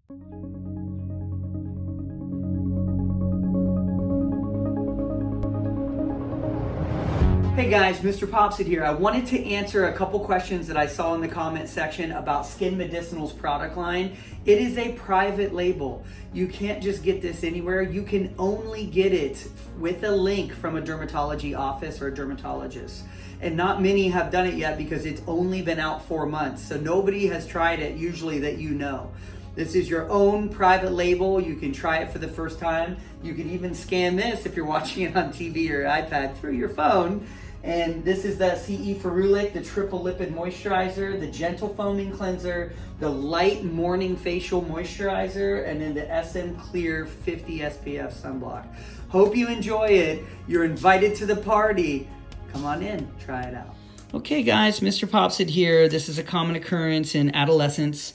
Hey guys, MrPopZit here. I wanted to answer a couple questions that I saw in the comment section about Skin Medicinal's product line. It is a private label. You can't just get this anywhere. You can only get it with a link from a dermatology office or a dermatologist. And not many have done it yet because it's only been out 4 months. So nobody has tried it usually that you know. This is your own private label. You can try it for the first time. You can even scan this if you're watching it on TV or iPad through your phone. And this is the CE Ferulic, the triple lipid moisturizer, the gentle foaming cleanser, the light morning facial moisturizer, and then the SM Clear 50 SPF sunblock. Hope you enjoy it. You're invited to the party. Come on in, try it out. Okay guys, MrPopZit here. This is a common occurrence in adolescence.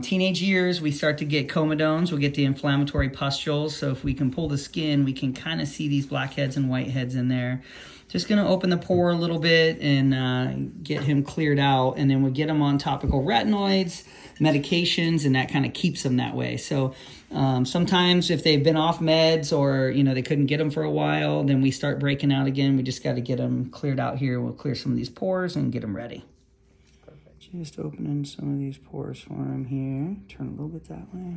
Teenage years, we start to get comedones, we'll get the inflammatory pustules. So if we can pull the skin, we can kind of see these blackheads and whiteheads in there. Just gonna open the pore a little bit and get him cleared out, and then we get him on topical retinoids, medications, and that kind of keeps them that way. So sometimes if they've been off meds or they couldn't get them for a while, then we start breaking out again. We just got to get them cleared out here. We'll clear some of these pores and get them ready. Perfect. Just opening some of these pores for him here. Turn a little bit that way.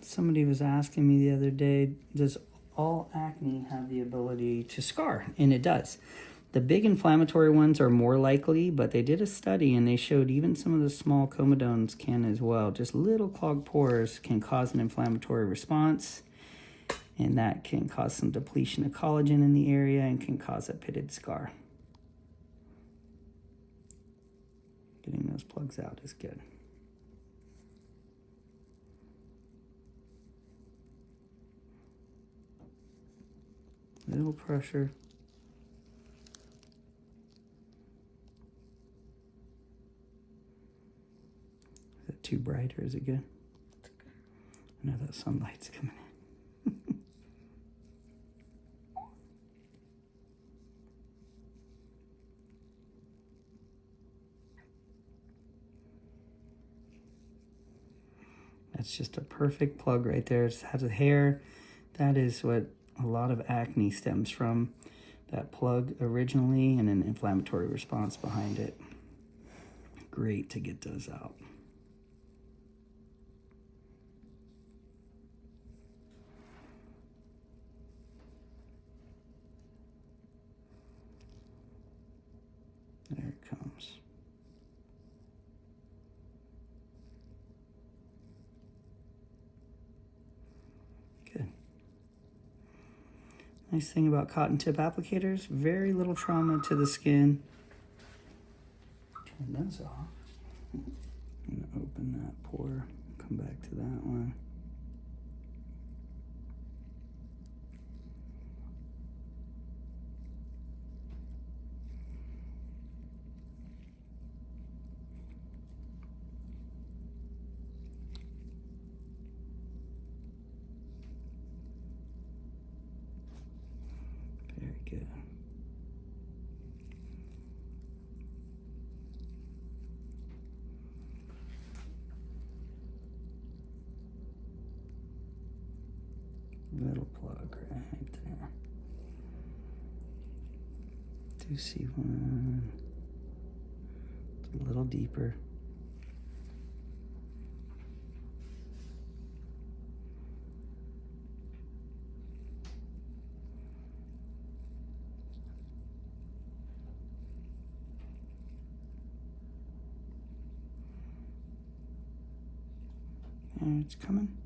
Somebody was asking me the other day, does all acne have the ability to scar? And it does. The big inflammatory ones are more likely, but they did a study and they showed even some of the small comedones can as well. Just little clogged pores can cause an inflammatory response, and that can cause some depletion of collagen in the area and can cause a pitted scar. Getting those plugs out is good. Little pressure. Is it too bright or is it good? It's okay. I know that sunlight's coming in. That's just a perfect plug right there. It has a hair. That is what a lot of acne stems from, that plug originally and an inflammatory response behind it. Great to get those out. There it comes. Good. Nice thing about cotton tip applicators, very little trauma to the skin. Turn those off. I'm gonna open that pore, come back to that one. Very good. Little plug right there. Do see one. It's a little deeper. And it's coming.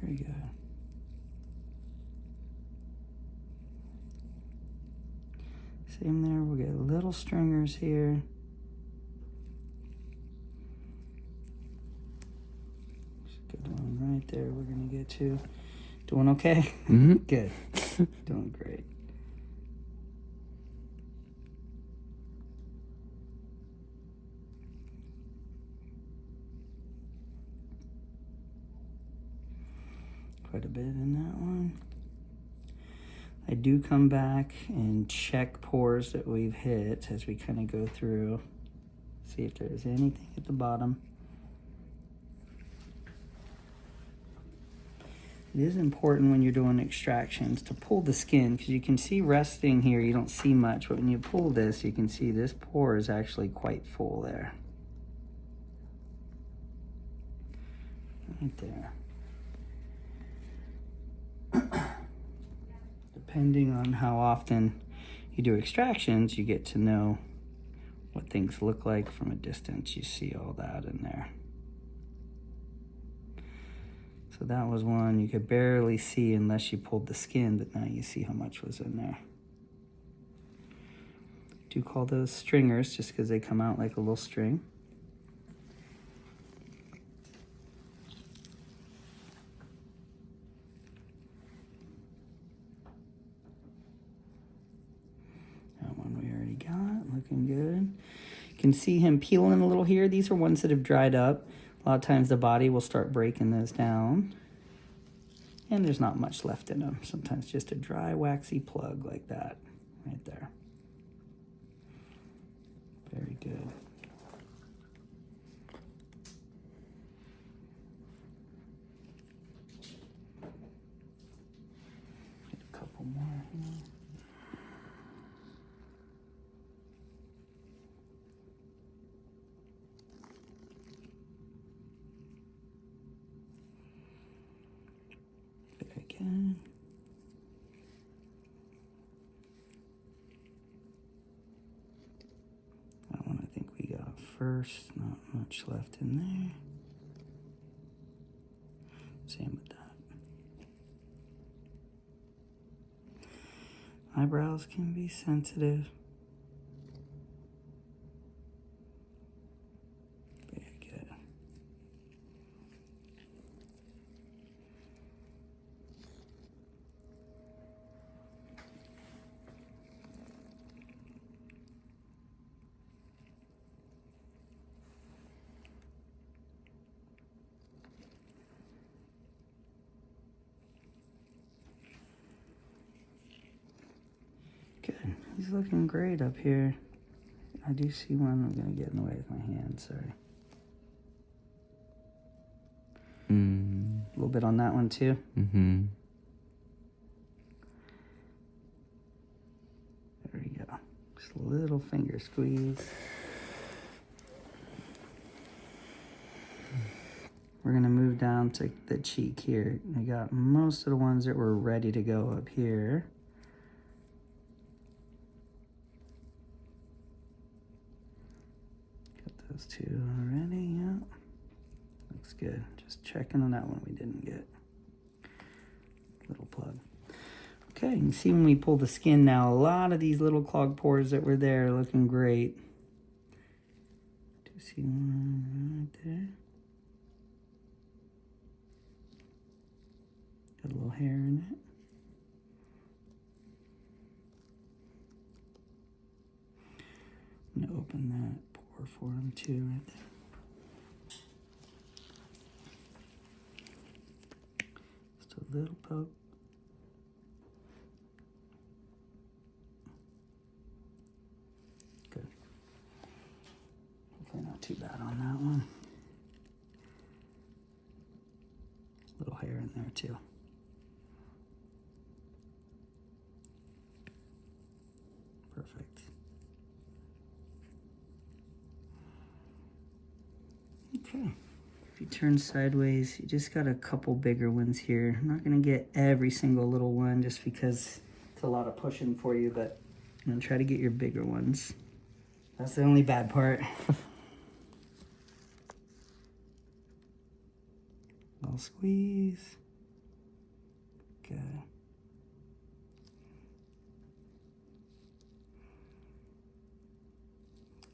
Very good. Same there, we'll get little stringers here. Good one right there we're gonna get to. Doing okay? Mm-hmm. Good. Doing great. Quite a bit in that one. I do come back and check pores that we've hit as we kind of go through. See if there's anything at the bottom. It is important when you're doing extractions to pull the skin, because you can see resting here, you don't see much, but when you pull this, you can see this pore is actually quite full there. Right there. Depending on how often you do extractions, you get to know what things look like from a distance. You see all that in there. So that was one you could barely see unless you pulled the skin, but now you see how much was in there. I do call those stringers just because they come out like a little string. That one we already got, looking good. You can see him peeling a little here. These are ones that have dried up. A lot of times the body will start breaking those down. And there's not much left in them. Sometimes just a dry, waxy plug like that, right there. Very good. Get a couple more here. Again. That one I think we got first, not much left in there. Same with that. Eyebrows can be sensitive. Very good. Good. He's looking great up here. I do see one. I'm going to get in the way with my hand. Sorry. A little bit on that one too. There we go. Just a little finger squeeze. We're going to move down to the cheek here. I got most of the ones that were ready to go up here. Those two already, yeah. Looks good. Just checking on that one we didn't get. Little plug. Okay, you can see when we pull the skin now, a lot of these little clogged pores that were there looking great. Do you see one right there? Got a little hair in it. I'm gonna open that for him too, right there. Just a little poke. Good. Hopefully not too bad on that one. Little hair in there too. Perfect. Okay, if you turn sideways, you just got a couple bigger ones here. I'm not gonna get every single little one just because it's a lot of pushing for you, but I'm gonna try to get your bigger ones. That's the only bad part. Little squeeze. Good.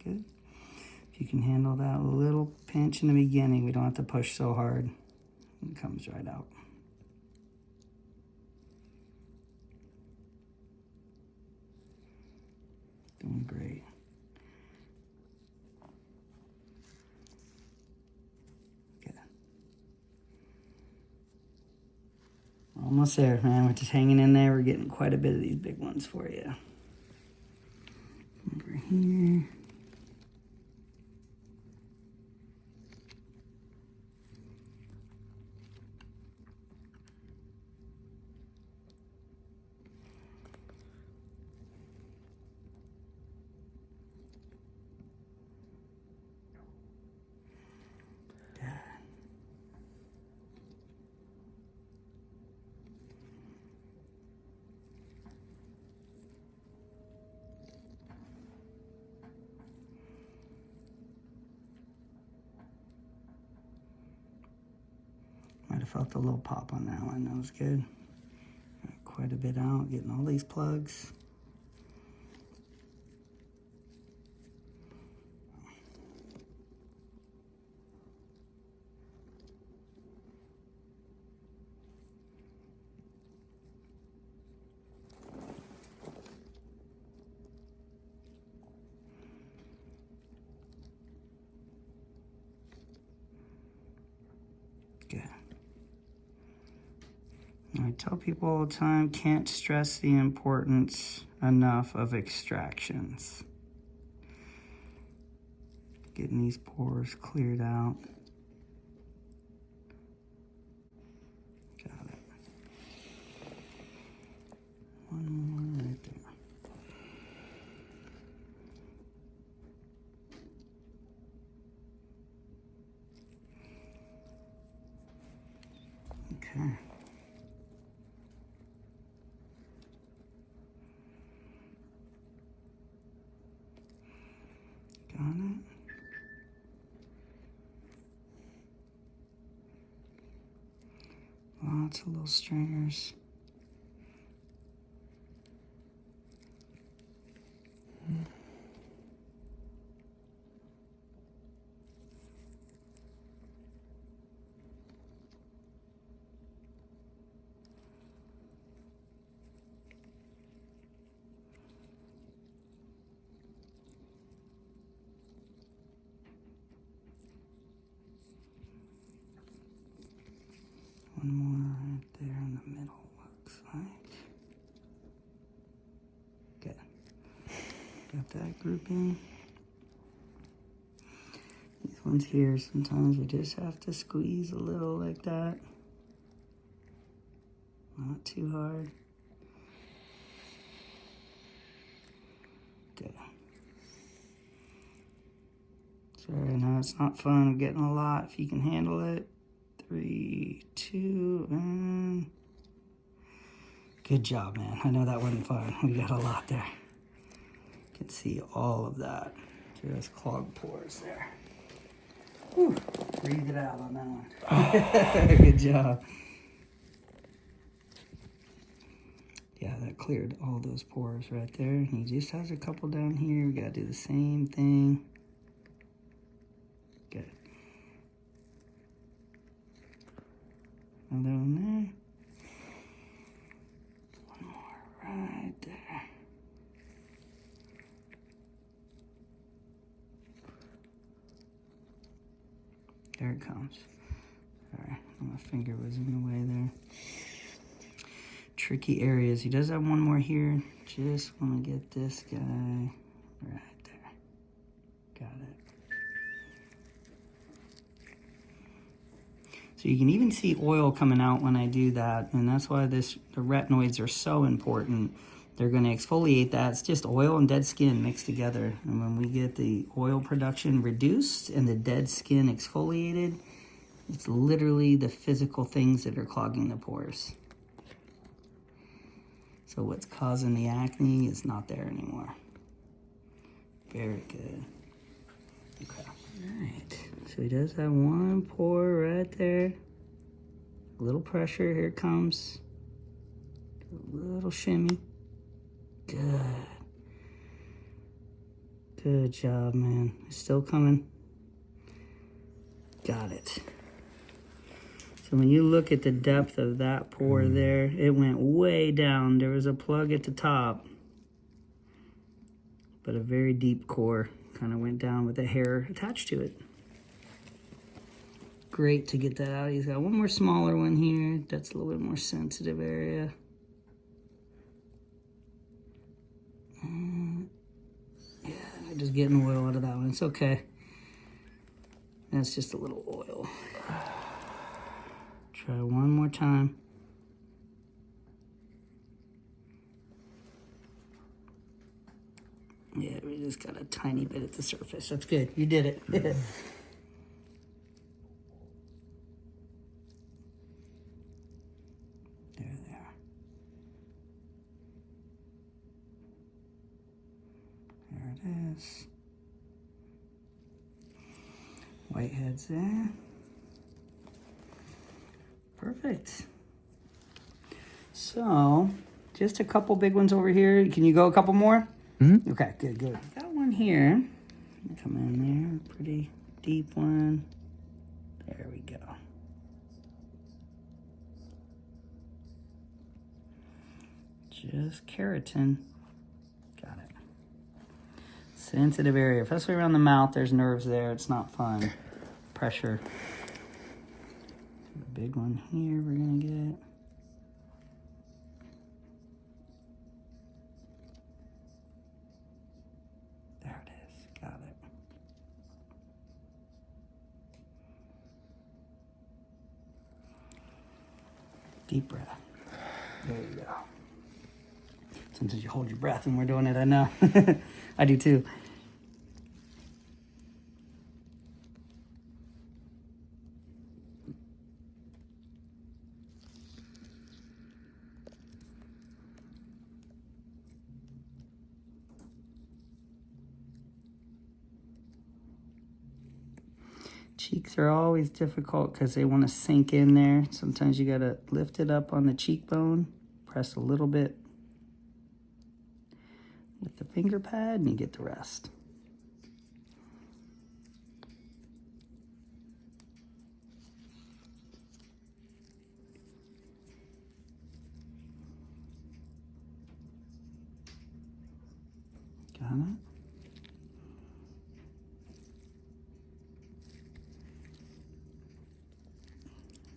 Good. You can handle that little pinch in the beginning. We don't have to push so hard. It comes right out. Doing great. Good. Almost there, man. We're just hanging in there. We're getting quite a bit of these big ones for you. Over here. Might have felt a little pop on that one. That was good. Got quite a bit out, getting all these plugs. Good. I tell people all the time, can't stress the importance enough of extractions. Getting these pores cleared out. Got it. One more right there. Okay. Got it. Lots of little stringers. One more right there in the middle, looks like. Good. Got that grouping. These ones here, sometimes you just have to squeeze a little like that. Not too hard. Good. Sorry, I know it's not fun. I'm getting a lot. If you can handle it. 3, 2, and good job, man. I know that wasn't fun. We got a lot there. You can see all of that. Just clogged pores there. Whew. Breathe it out on that one. Good job. Yeah, that cleared all those pores right there. He just has a couple down here. We gotta do the same thing. Good. Another one there. One more right there. There it comes. Sorry, my finger was in the way there. Tricky areas. He does have one more here. Just want to get this guy right there. Got it. So you can even see oil coming out when I do that, and that's why the retinoids are so important. They're going to exfoliate that. It's just oil and dead skin mixed together. And when we get the oil production reduced and the dead skin exfoliated, it's literally the physical things that are clogging the pores. So what's causing the acne is not there anymore. Very good. Okay. All right. So he does have one pore right there. A little pressure. Here it comes. A little shimmy. Good. Good job, man. It's still coming. Got it. So when you look at the depth of that pore there, it went way down. There was a plug at the top, but a very deep core kind of went down with the hair attached to it. Great to get that out. He's got one more smaller one here. That's a little bit more sensitive area. Yeah, just getting oil out of that one. It's okay. That's just a little oil. Try one more time. Yeah, we just got a tiny bit at the surface. That's good. You did it. There they are. There it is. Whiteheads there. Perfect. So, just a couple big ones over here. Can you go a couple more? Mm-hmm. Okay, good, good. Got one here. Come in there, pretty deep one. There we go. Just keratin. Got it. Sensitive area, especially around the mouth. There's nerves there. It's not fun. Pressure. A big one here we're gonna get. There it is. Got it. Deep breath. There you go. Sometimes you hold your breath when we're doing it, I know. I do too. Cheeks are always difficult because they want to sink in there. Sometimes you got to lift it up on the cheekbone, press a little bit with the finger pad, and you get the rest. Got it?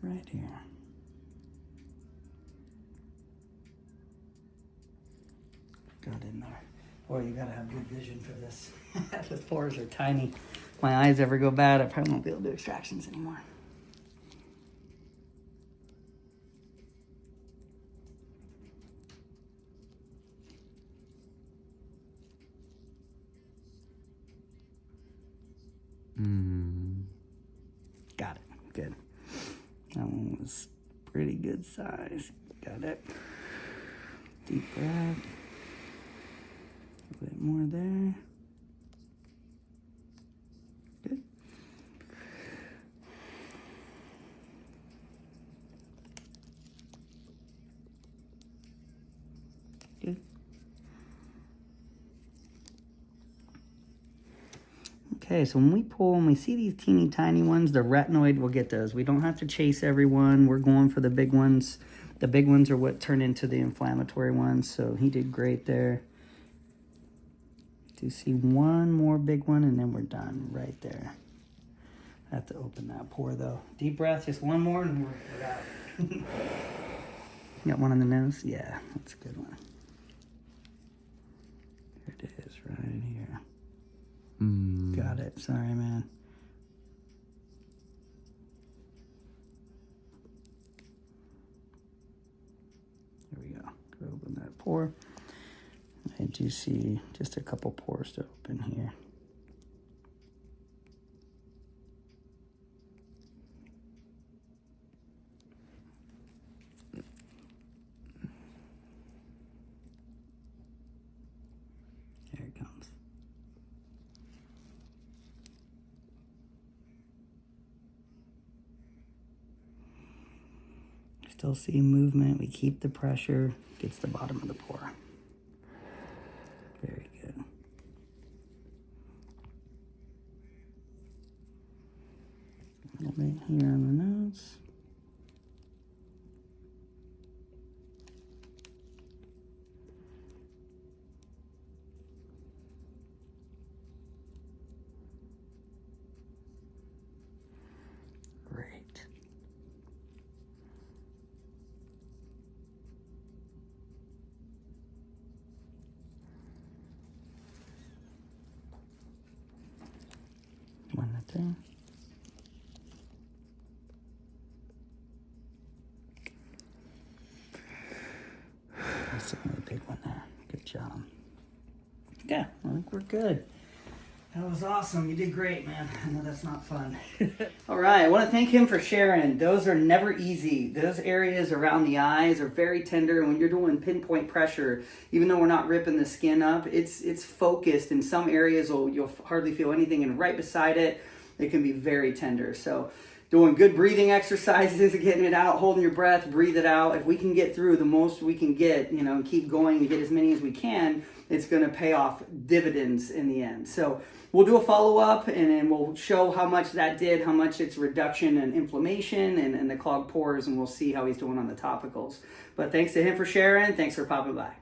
Right here. Got in there. Boy, you gotta have good vision for this. The pores are tiny. If my eyes ever go bad, I probably won't be able to do extractions anymore. Got it. Good. That one was pretty good size. Got it. Deep breath. A bit more there. Good. Good. Okay, so when we pull and we see these teeny tiny ones, the retinoid will get those. We don't have to chase everyone. We're going for the big ones. The big ones are what turn into the inflammatory ones, so he did great there. Do see one more big one, and then we're done right there. I have to open that pore, though. Deep breath, just one more, and we're out. Got one on the nose? Yeah, that's a good one. There it is, right here. Got it. Sorry, man. There we go. Go open that pore. I do see just a couple pores to open here. There it comes. Still see movement. We keep the pressure. Gets the bottom of the pore. Very good. A little bit here on the nose. Great. One right there. That's a really big one there. Good job. Yeah, I think we're good. That was awesome. You did great, man. I know that's not fun. All right, I want to thank him for sharing. Those are never easy. Those areas around the eyes are very tender, and when you're doing pinpoint pressure, even though we're not ripping the skin up, it's focused. In some areas, you'll hardly feel anything, and right beside it, it can be very tender. So doing good breathing exercises, getting it out, holding your breath, breathe it out. If we can get through the most we can get, and keep going and get as many as we can, it's going to pay off dividends in the end. So we'll do a follow-up, and then we'll show how much that did, how much it's reduction in inflammation and the clogged pores, and we'll see how he's doing on the topicals. But thanks to him for sharing. Thanks for popping by.